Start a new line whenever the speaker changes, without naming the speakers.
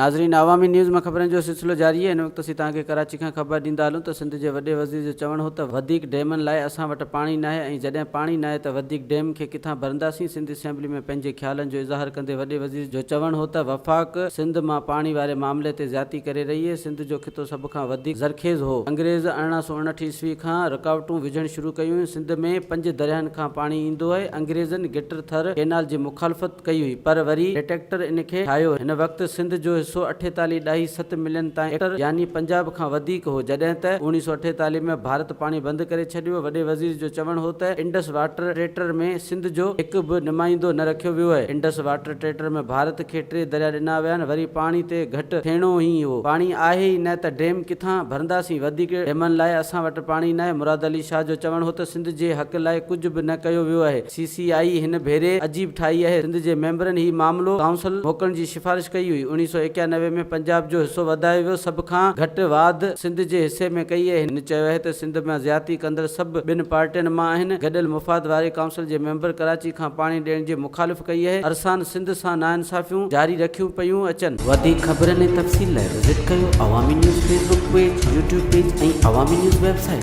नाज़रीन, अवामी न्यूज़ में ख़बरनि जो सिलसिलो जारी है। इन वक़्तु असीं तव्हांखे कराची खां ख़बर ॾींदा हलूं त सिंध जे वॾे वज़ीर जो चवणु हो त वधीक डैमनि लाइ असां वटि पाणी न आहे ऐं जॾहिं पाणी न आहे त वधीक डैम खे किथां भरंदासीं। सिंध असेंबली में पंहिंजे ख़्यालनि जो इज़हार कंदे वॾे वज़ीर जो चवणु हो त वफ़ाक़ सिंध मां पाणी वारे मामले ते ज़्यादती करे रही आहे। सिंध जो ख़ितो सभ खां वधीक ज़रखेज़ हो। अंग्रेज़ 1859 ईस्वी खां रुकावटूं विझणु शुरू कयूं। सिंध में 5 दरियाहनि खां पाणी ईंदो आहे। अंग्रेज़नि गिटर थर केनाल जी मुखालफ़त कई हुई, पर वरी डिटेक्टर इन खे ठाहियो। हिन वक़्तु सिंध जो हिसो 48.7 मिलियन हेक्टर यानी पंजाब खां वधीक हो, जॾहिं त 1948 में भारत पाणी बंदि करे छॾियो। वॾे वज़ीर जो चवणु हो त इंडस वाटर ट्रेटर में सिंध जो हिकु बि नुमाइंदो न रखियो वियो आहे। इंडस वाटर ट्रेटर में भारत खे 3 दरिया ॾिना विया आहिनि। वरी पाणी ते घटि थियणो ई हो। पाणी आहे ई न त डैम किथां भरंदासीं। वधीक डैमनि लाइ असां वटि पाणी न आहे। मुराद अली शाह जो चवणु हो त सिंध जे हक़ लाइ कुझु बि न कयो वियो आहे। CCI हिन भेरे अजीब ठाही आहे। सिंध जे मेंबरनि ही मामिलो काउंसिल मोकिलण जी सिफारिश कई हुई। 1991 में पंजाब जो हिसो वधायो वियो। सभ खां घटि वाध सिंध जे हिसे में कई आहे। हिन चयो आहे त सिंध में ज़्यादती कंदड़ सभु ॿिनि पार्टियुनि मां आहिनि। गॾियल मुफ़ाद वारे काउंसिल जे मेंबर कराची खां पाणी ॾियण जी मुखालिफ़ कई आहे। अरसान सिंध सां नाइंसाफ़ियूं जारी रखियूं पियूं अचनि। वधीक ख़बरनि ऐं तफ़सील लाइ विज़िट कयो अवामी news Facebook page, YouTube page ऐं अवामी न्यूज़ वेबसाइट।